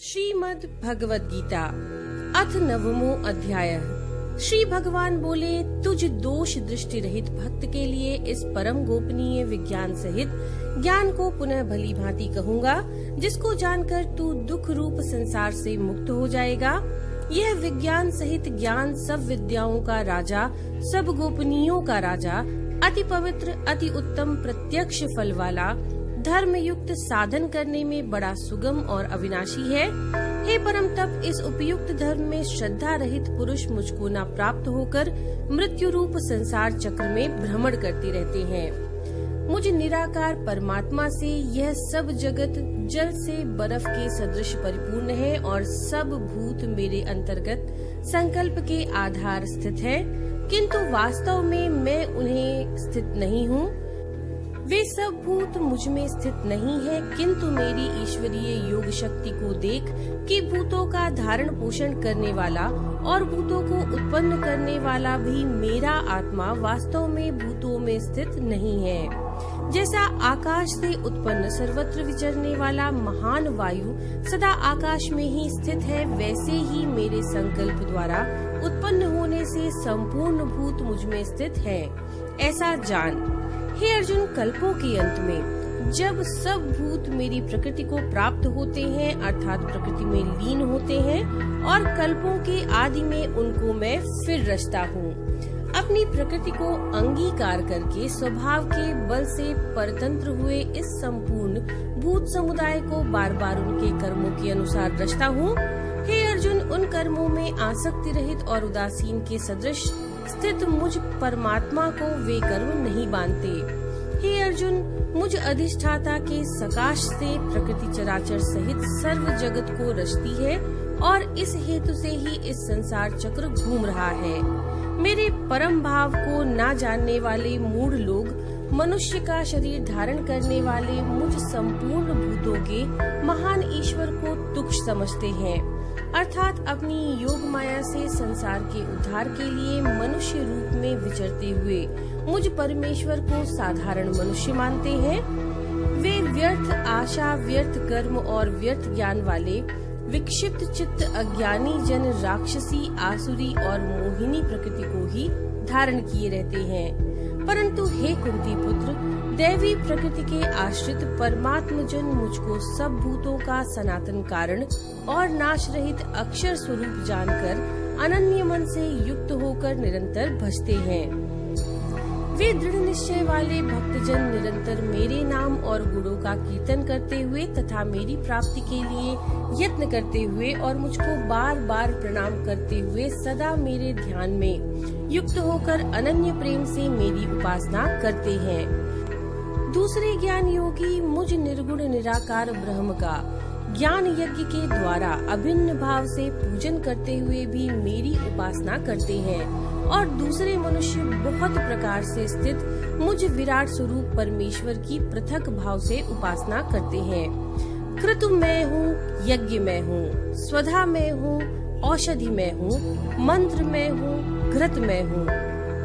श्रीमद् भगवद गीता अथ नवमो अध्याय। श्री भगवान बोले, तुझ दोष दृष्टि रहित भक्त के लिए इस परम गोपनीय विज्ञान सहित ज्ञान को पुनः भली भांति कहूँगा, जिसको जानकर तू दुख रूप संसार से मुक्त हो जाएगा। यह विज्ञान सहित ज्ञान सब विद्याओं का राजा, सब गोपनीयों का राजा, अति पवित्र, अति उत्तम, प्रत्यक्ष फल वाला, धर्म युक्त, साधन करने में बड़ा सुगम और अविनाशी है। हे परम तप, इस उपयुक्त धर्म में श्रद्धा रहित पुरुष मुझको न प्राप्त होकर मृत्यु रूप संसार चक्र में भ्रमण करते रहते हैं। मुझ निराकार परमात्मा से यह सब जगत जल से बर्फ के सदृश परिपूर्ण है और सब भूत मेरे अंतर्गत संकल्प के आधार स्थित है, किंतु वास्तव में मैं उन्हें स्थित नहीं हूँ। वे सब भूत मुझ में स्थित नहीं है, किंतु मेरी ईश्वरीय योग शक्ति को देख कि भूतों का धारण पोषण करने वाला और भूतों को उत्पन्न करने वाला भी मेरा आत्मा वास्तव में भूतों में स्थित नहीं है। जैसा आकाश से उत्पन्न सर्वत्र विचरने वाला महान वायु सदा आकाश में ही स्थित है, वैसे ही मेरे संकल्प द्वारा उत्पन्न होने से संपूर्ण भूत मुझ में स्थित है, ऐसा जान। हे अर्जुन, कल्पों के अंत में जब सब भूत मेरी प्रकृति को प्राप्त होते हैं, अर्थात प्रकृति में लीन होते हैं, और कल्पों के आदि में उनको मैं फिर रचता हूँ। अपनी प्रकृति को अंगीकार करके स्वभाव के बल से परतंत्र हुए इस संपूर्ण भूत समुदाय को बार बार उनके कर्मों के अनुसार रचता हूँ। हे अर्जुन, उन कर्मों में आसक्ति रहित और उदासीन के सदृश स्थित मुझ परमात्मा को वे कर्म नहीं बांधते। हे अर्जुन, मुझ अधिष्ठाता के सकाश से प्रकृति चराचर सहित सर्व जगत को रचती है और इस हेतु से ही इस संसार चक्र घूम रहा है। मेरे परम भाव को ना जानने वाले मूढ़ लोग मनुष्य का शरीर धारण करने वाले मुझ संपूर्ण भूतों के महान ईश्वर को तुच्छ समझते हैं, अर्थात अपनी योग माया से संसार के उद्धार के लिए मनुष्य रूप में विचरते हुए मुझ परमेश्वर को साधारण मनुष्य मानते हैं। वे व्यर्थ आशा, व्यर्थ कर्म और व्यर्थ ज्ञान वाले विक्षिप्त चित्त अज्ञानी जन राक्षसी, आसुरी और मोहिनी प्रकृति को ही धारण किए रहते हैं। परंतु हे कुंती पुत्र, दैवी प्रकृति के आश्रित परमात्म जन मुझको सब भूतों का सनातन कारण और नाश रहित अक्षर स्वरूप जानकर अनन्य मन से युक्त होकर निरंतर भजते हैं। वे दृढ़ निश्चय वाले भक्तजन निरंतर मेरे नाम और गुणों का कीर्तन करते हुए तथा मेरी प्राप्ति के लिए यत्न करते हुए और मुझको बार बार प्रणाम करते हुए सदा मेरे ध्यान में युक्त होकर अनन्य प्रेम से मेरी उपासना करते हैं। दूसरे ज्ञान योगी मुझ निर्गुण निराकार ब्रह्म का ज्ञान यज्ञ के द्वारा अभिन्न भाव से पूजन करते हुए भी मेरी उपासना करते हैं, और दूसरे मनुष्य बहुत प्रकार से स्थित मुझ विराट स्वरूप परमेश्वर की पृथक भाव से उपासना करते हैं। क्रतु मैं हूँ, यज्ञ मैं हूँ, स्वधा मैं हूँ, औषधि मैं हूँ, मंत्र मैं हूँ, घृत मैं हूँ,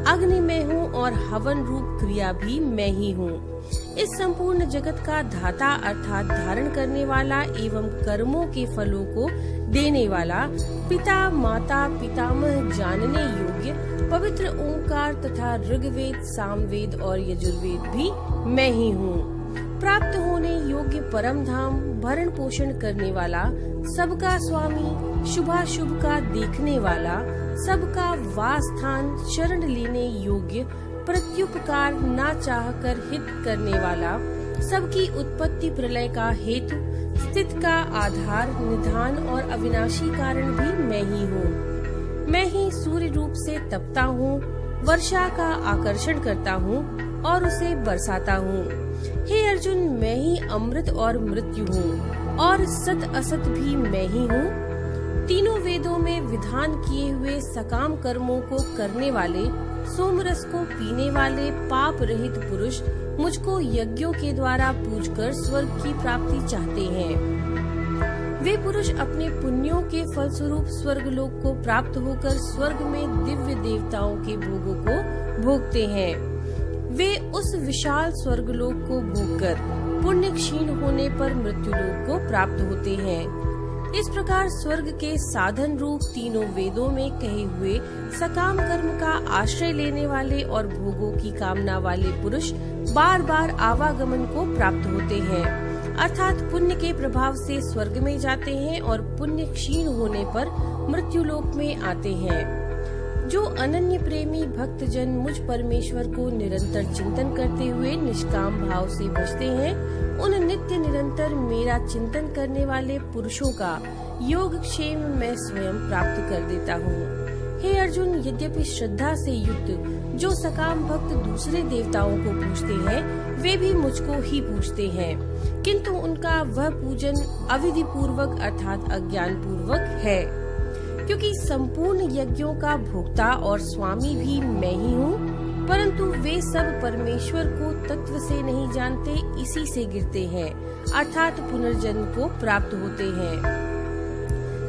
अग्नि में हूँ और हवन रूप क्रिया भी मैं ही हूँ। इस संपूर्ण जगत का धाता अर्थात धारण करने वाला एवं कर्मों के फलों को देने वाला, पिता माता पितामह जानने योग्य पवित्र ओंकार तथा ऋग्वेद, सामवेद और यजुर्वेद भी मैं ही हूँ। प्राप्त होने योग्य परम धाम, भरण पोषण करने वाला, सबका स्वामी, शुभाशुभ का देखने वाला, सबका वासस्थान, शरण लेने योग्य, प्रत्युपकार ना चाहकर हित करने वाला, सबकी उत्पत्ति प्रलय का हेतु, स्थित का आधार, निधान और अविनाशी कारण भी मैं ही हूँ। मैं ही सूर्य रूप से तपता हूँ, वर्षा का आकर्षण करता हूँ और उसे बरसाता हूँ। हे अर्जुन, मैं ही अमृत और मृत्यु हूँ और सत असत भी मैं ही हूँ। तीनों वेदों में विधान किए हुए सकाम कर्मों को करने वाले, सोमरस को पीने वाले पाप रहित पुरुष मुझको यज्ञों के द्वारा पूजकर स्वर्ग की प्राप्ति चाहते हैं। वे पुरुष अपने पुण्यों के फलस्वरूप स्वर्ग लोक को प्राप्त होकर स्वर्ग में दिव्य देवताओं के भोगों को भोगते हैं। वे उस विशाल स्वर्ग लोक को भोगकर पुण्य क्षीण होने पर मृत्यु लोक को प्राप्त होते हैं। इस प्रकार स्वर्ग के साधन रूप तीनों वेदों में कहे हुए सकाम कर्म का आश्रय लेने वाले और भोगों की कामना वाले पुरुष बार बार आवागमन को प्राप्त होते हैं, अर्थात पुण्य के प्रभाव से स्वर्ग में जाते हैं और पुण्य क्षीण होने पर मृत्युलोक में आते हैं। जो अनन्य प्रेमी भक्त जन मुझ परमेश्वर को निरंतर चिंतन करते हुए निष्काम भाव से भजते हैं, उन नित्य निरंतर मेरा चिंतन करने वाले पुरुषों का योगक्षेम मैं स्वयं प्राप्त कर देता हूँ। हे अर्जुन, यद्यपि श्रद्धा से युक्त जो सकाम भक्त दूसरे देवताओं को पूजते हैं, वे भी मुझको ही पूजते हैं, किंतु उनका वह पूजन अविधि पूर्वक अर्थात अज्ञान पूर्वक है, क्योंकि संपूर्ण यज्ञों का भोक्ता और स्वामी भी मैं ही हूँ। परंतु वे सब परमेश्वर को तत्व से नहीं जानते, इसी से गिरते हैं, अर्थात पुनर्जन्म को प्राप्त होते हैं।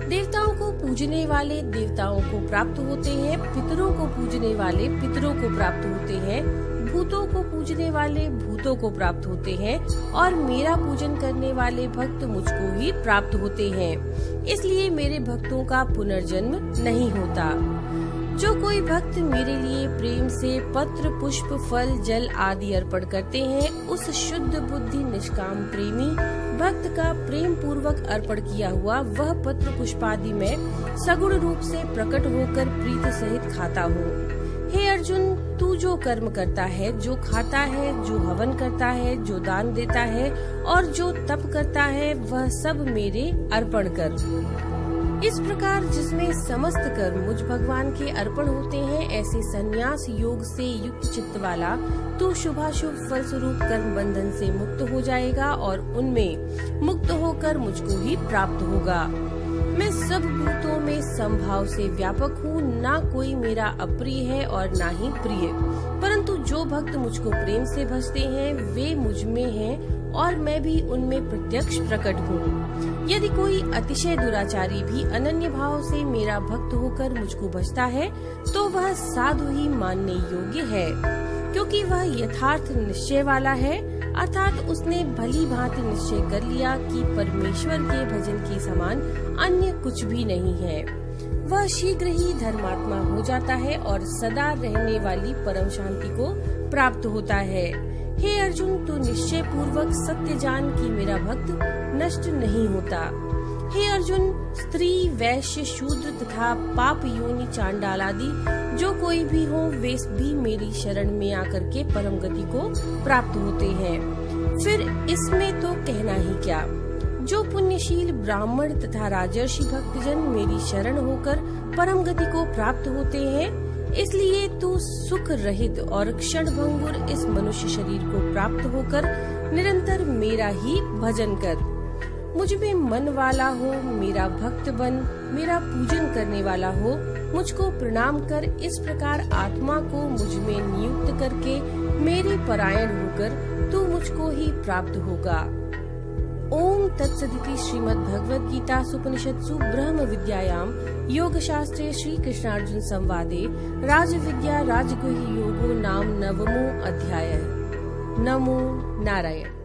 देवताओं को पूजने वाले देवताओं को प्राप्त होते हैं, पितरों को पूजने वाले पितरों को प्राप्त होते हैं, भूतों को पूजने वाले भूतों को प्राप्त होते हैं, और मेरा पूजन करने वाले भक्त मुझको ही प्राप्त होते हैं। इसलिए मेरे भक्तों का पुनर्जन्म नहीं होता। जो कोई भक्त मेरे लिए प्रेम से पत्र पुष्प फल जल आदि अर्पण करते हैं, उस शुद्ध बुद्धि निष्काम प्रेमी भक्त का प्रेम पूर्वक अर्पण किया हुआ वह पत्र पुष्पादि में सगुण रूप से प्रकट होकर प्रीति सहित खाता हूँ। हे अर्जुन, तू जो कर्म करता है, जो खाता है, जो हवन करता है, जो दान देता है और जो तप करता है, वह सब मेरे अर्पण कर। इस प्रकार जिसमें समस्त कर्म मुझ भगवान के अर्पण होते हैं, ऐसे संन्यास योग से युक्त चित्त वाला तू शुभाशुभ फल स्वरूप कर्म बंधन से मुक्त हो जाएगा और उनमें मुक्त होकर मुझको ही प्राप्त होगा। मैं सब भूतों में समभाव से व्यापक हूँ, ना कोई मेरा अप्रिय है और ना ही प्रिय, परंतु जो भक्त मुझको प्रेम से भजते हैं वे मुझ में हैं और मैं भी उनमें प्रत्यक्ष प्रकट हूँ। यदि कोई अतिशय दुराचारी भी अनन्य भाव से मेरा भक्त होकर मुझको भजता है, तो वह साधु ही मानने योग्य है, क्योंकि वह यथार्थ निश्चय वाला है, अर्थात उसने भली भांति निश्चय कर लिया कि परमेश्वर के भजन के समान अन्य कुछ भी नहीं है। वह शीघ्र ही धर्मात्मा हो जाता है और सदा रहने वाली परम शांति को प्राप्त होता है। हे अर्जुन, तू निश्चय पूर्वक सत्य जान कि मेरा भक्त नष्ट नहीं होता। हे अर्जुन, स्त्री वैश्य शूद्र तथा पाप योनि चांडाल आदि जो कोई भी हो, वे भी मेरी शरण में आकर के परम गति को प्राप्त होते हैं। फिर इसमें तो कहना ही क्या। जो पुण्यशील ब्राह्मण तथा राजर्षि भक्तजन मेरी शरण होकर परम गति को प्राप्त होते हैं, इसलिए तू सुख रहित और क्षण भंगुर इस मनुष्य शरीर को प्राप्त होकर निरंतर मेरा ही भजन कर। मुझ में मन वाला हो, मेरा भक्त बन, मेरा पूजन करने वाला हो, मुझको प्रणाम कर, इस प्रकार आत्मा को मुझ में नियुक्त करके मेरे परायण होकर तू मुझको ही प्राप्त होगा। ओम तत्सदिति श्रीमद् भगवद गीता उपनिषत्सु ब्रह्म विद्यायाम योग शास्त्रे श्री कृष्णार्जुन संवादे राज विद्या राजगुह्य योगो नाम 9वां अध्याय। नमो नारायण।